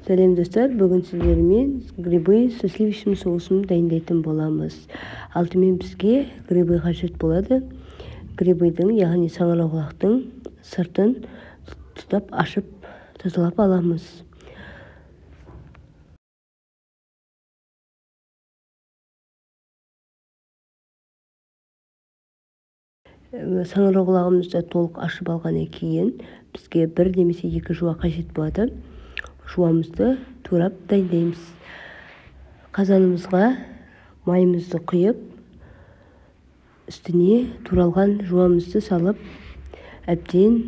Сәлем достар, бүгін сіздермен грибы со сливочным соусом дайындайтын боламыз. Алдымен бізге грибы қажет болады. Грибыдың, яғни саңырауқұлақтың сыртын тұтап ашып тазалап аламыз. Саңырауқұлағымызды толық ашып алғаннан кейін бізге бір немесе екі жуа қажет болады. Жуамызды турап дайындаймыз. Қазанымызға майымызды құйып, үстіне туралған жуамызды салып, әбден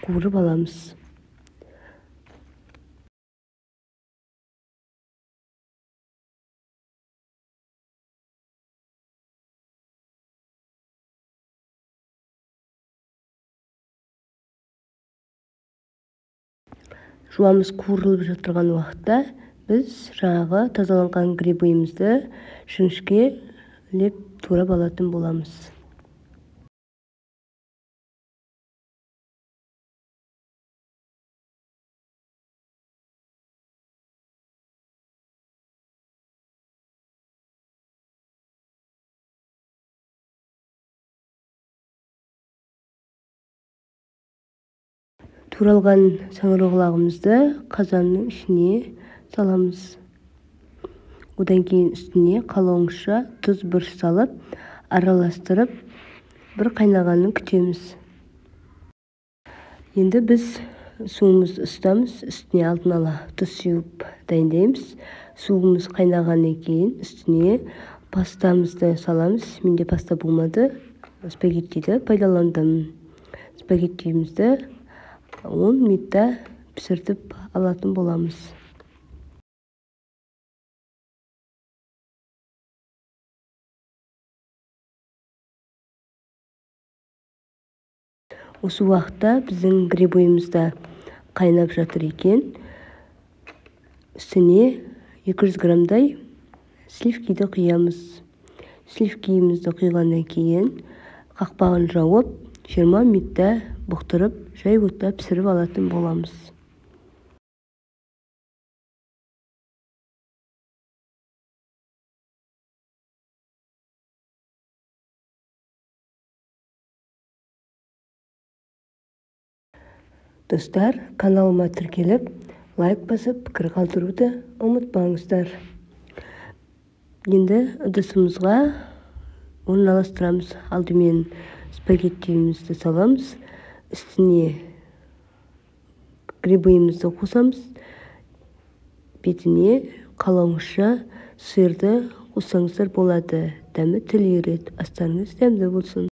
қуырып аламыз. Жуамыз қуырылып жатырған уақытта біз жаңағы тазаланған грибыйымызды шөңішкелеп турап алатын боламыз. Туралған саңырауқұлағымызды қазанның ішіне саламыз. Одан кейін үстіне қалауыңызша тұз бұрыш салып, араластырып, бір қайнағанын күтеміз. Енді біз суымызды ысытамыз, үстіне алдын ала тұз сеуіп дайындаймыз. Суымыз қайнағаннан кейін үстіне пастамызды саламыз. Менде паста болмады, спагеттиді пайдаландым. Спагеттиімізді 10 минутта пісіртіп алатын боламыз. Осы уақытта біздің грибыйымызда қайнап жатыр екен. Үстіне 200 грамдай сливкиді құямыз. Сливкиімізді құйғаннан кейін қақпағын жауып, 20 минутта бұқтырып, жай отта пісіріп алатын боламыз. Достар, каналыма тіркеліп, лайк басып, пікір қалдыруды ұмытпаңыздар. Енді ыдысымызға орналастырамыз. Алдымен спагеттиімізді саламыз. Үстіне грибыйымызды қосамыз. Бетіне қалауыңызша сырды қоссаңыздар болады. Дәмі тіл үйіреді. Астарыңыз дәмді болсын.